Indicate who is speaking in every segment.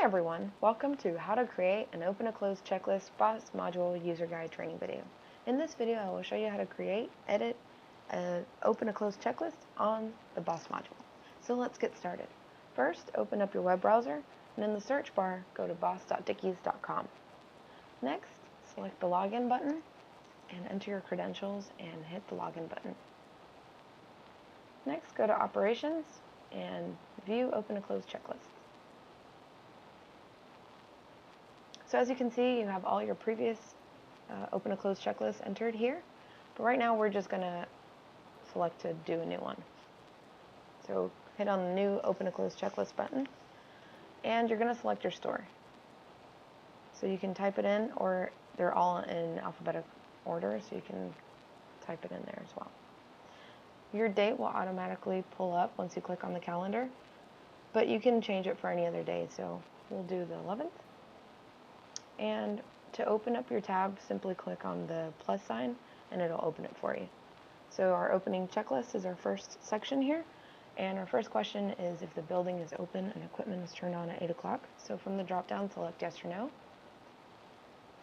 Speaker 1: Hi everyone, welcome to how to create an open and close checklist boss module user guide training video. In this video I will show you how to create, edit an open and close checklist on the boss module. So let's get started. First, open up your web browser and in the search bar go to boss.dickies.com. Next, select the login button and enter your credentials and hit the login button. Next, go to operations and view open and close checklists. So as you can see, you have all your previous open and close checklists entered here, but right now we're just going to select to do a new one. So hit on the new open and close checklist button, and you're going to select your store. So you can type it in, or they're all in alphabetical order, so you can type it in there as well. Your date will automatically pull up once you click on the calendar, but you can change it for any other day, so we'll do the 11th. And to open up your tab, simply click on the plus sign and it'll open it for you. So our opening checklist is our first section here, and our first question is if the building is open and equipment is turned on at 8 o'clock. So from the drop down, select yes or no.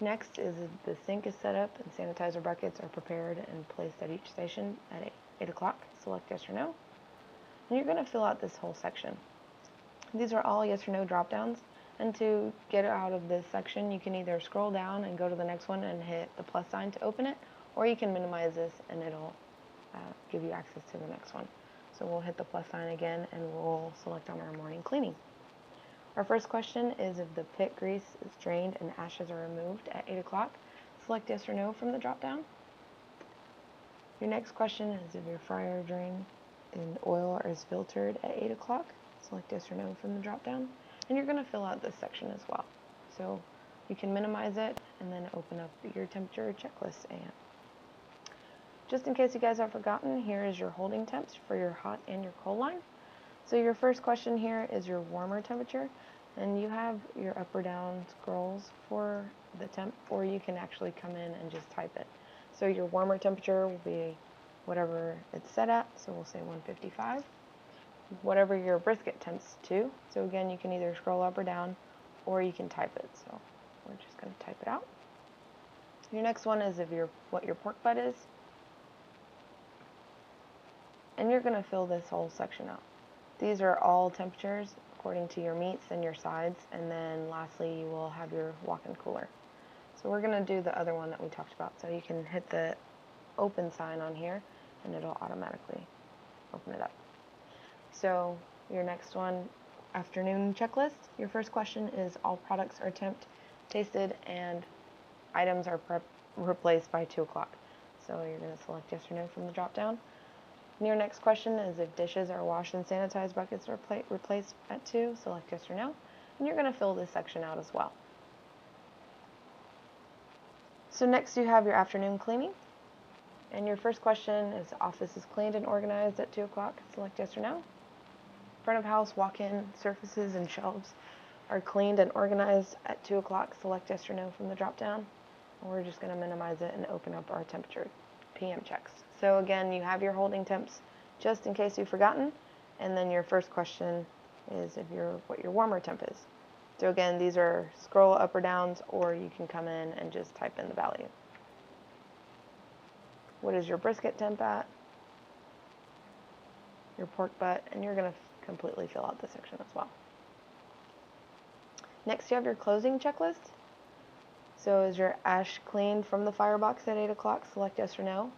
Speaker 1: Next is if the sink is set up and sanitizer buckets are prepared and placed at each station at 8 o'clock. Select yes or no. And you're going to fill out this whole section. These are all yes or no drop downs. And to get out of this section, you can either scroll down and go to the next one and hit the plus sign to open it, or you can minimize this and it'll give you access to the next one. So we'll hit the plus sign again and we'll select on our morning cleaning. Our first question is if the pit grease is drained and ashes are removed at 8 o'clock. Select yes or no from the drop down. Your next question is if your fryer drain and oil is filtered at 8 o'clock. Select yes or no from the drop down. And you're going to fill out this section as well. So you can minimize it and then open up your temperature checklist. And just in case you guys have forgotten, here is your holding temps for your hot and your cold line. So your first question here is your warmer temperature, and you have your up or down scrolls for the temp, or you can actually come in and just type it. So your warmer temperature will be whatever it's set at, so we'll say 155. Whatever your brisket temps to. So again, you can either scroll up or down, or you can type it. So we're just going to type it out. Your next one is what your pork butt is. And you're going to fill this whole section out. These are all temperatures according to your meats and your sides. And then lastly, you will have your walk-in cooler. So we're going to do the other one that we talked about. So you can hit the open sign on here and it'll automatically open it up. So your next one, afternoon checklist. Your first question is all products are temped, tasted, and items are replaced by 2 o'clock. So you're going to select yes or no from the drop down. And your next question is if dishes are washed and sanitized buckets are replaced at 2. Select yes or no. And you're going to fill this section out as well. So next you have your afternoon cleaning. And your first question is office is cleaned and organized at 2 o'clock. Select yes or no. Front of house walk-in surfaces and shelves are cleaned and organized at 2 o'clock. Select yes or no from the drop down. And we're just going to minimize it and open up our temperature PM checks. So again, you have your holding temps just in case you've forgotten. And then your first question is what your warmer temp is. So again, these are scroll up or downs, or you can come in and just type in the value. What is your brisket temp at? Your pork butt, and you're going to completely fill out this section as well. Next, you have your closing checklist. So is your ash cleaned from the firebox at 8 o'clock? Select yes or no.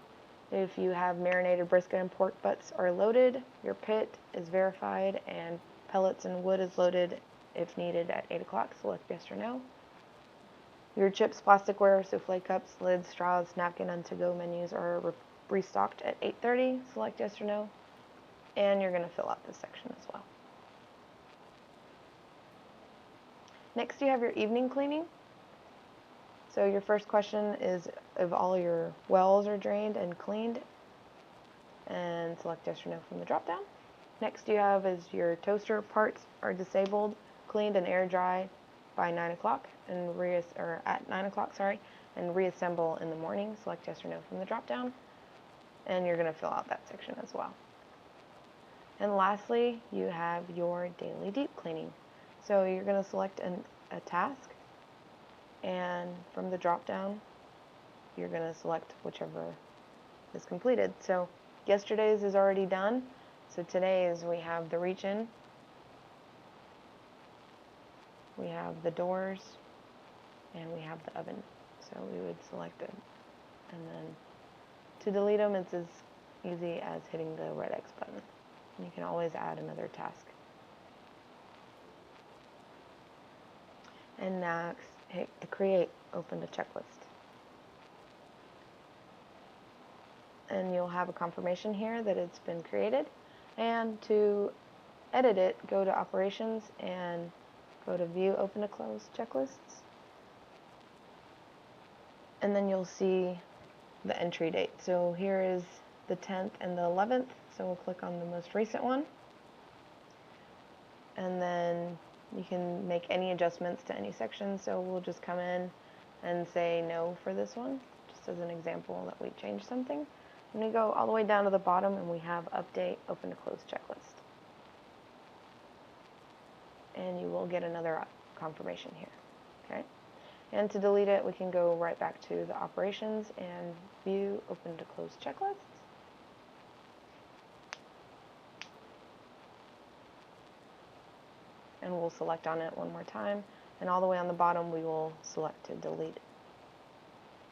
Speaker 1: If you have marinated brisket and pork butts are loaded, your pit is verified, and pellets and wood is loaded if needed at 8 o'clock. Select yes or no. Your chips, plasticware, souffle cups, lids, straws, napkin, and to-go menus are restocked at 8:30. Select yes or no. And you're going to fill out this section as well. Next, you have your evening cleaning. So your first question is if all your wells are drained and cleaned, and select yes or no from the drop down. Next you have is your toaster parts are disabled, cleaned, and air dry by 9 o'clock and at 9 o'clock, and reassemble in the morning. Select yes or no from the drop down, and you're going to fill out that section as well. And lastly, you have your daily deep cleaning. So you're going to select a task, and from the drop down, you're going to select whichever is completed. So yesterday's is already done. So today's we have the reach in, we have the doors, and we have the oven. So we would select it, and then to delete them, it's as easy as hitting the red X button. And you can always add another task. And next, hit the create, open the checklist. And you'll have a confirmation here that it's been created. And to edit it, go to operations and go to view, open to close checklists. And then you'll see the entry date. So here is the 10th and the 11th. So we'll click on the most recent one. And then you can make any adjustments to any section. So we'll just come in and say no for this one, just as an example that we changed something. And we go all the way down to the bottom and we have update, open to close checklist. And you will get another confirmation here, okay? And to delete it, we can go right back to the operations and view, open to close checklists. And we'll select on it one more time. And all the way on the bottom, we will select to delete.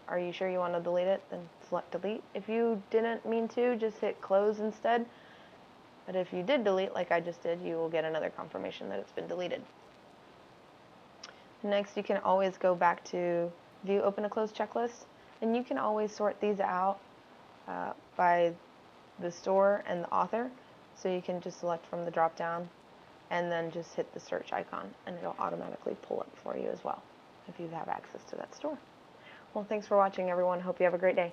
Speaker 1: Are you sure you want to delete it? Then select delete. If you didn't mean to, just hit close instead. But if you did delete, like I just did, you will get another confirmation that it's been deleted. Next, you can always go back to view, open to close checklist. And you can always sort these out by the store and the author. So you can just select from the drop down and then just hit the search icon, and it'll automatically pull up for you as well if you have access to that store. Well, thanks for watching, everyone. Hope you have a great day.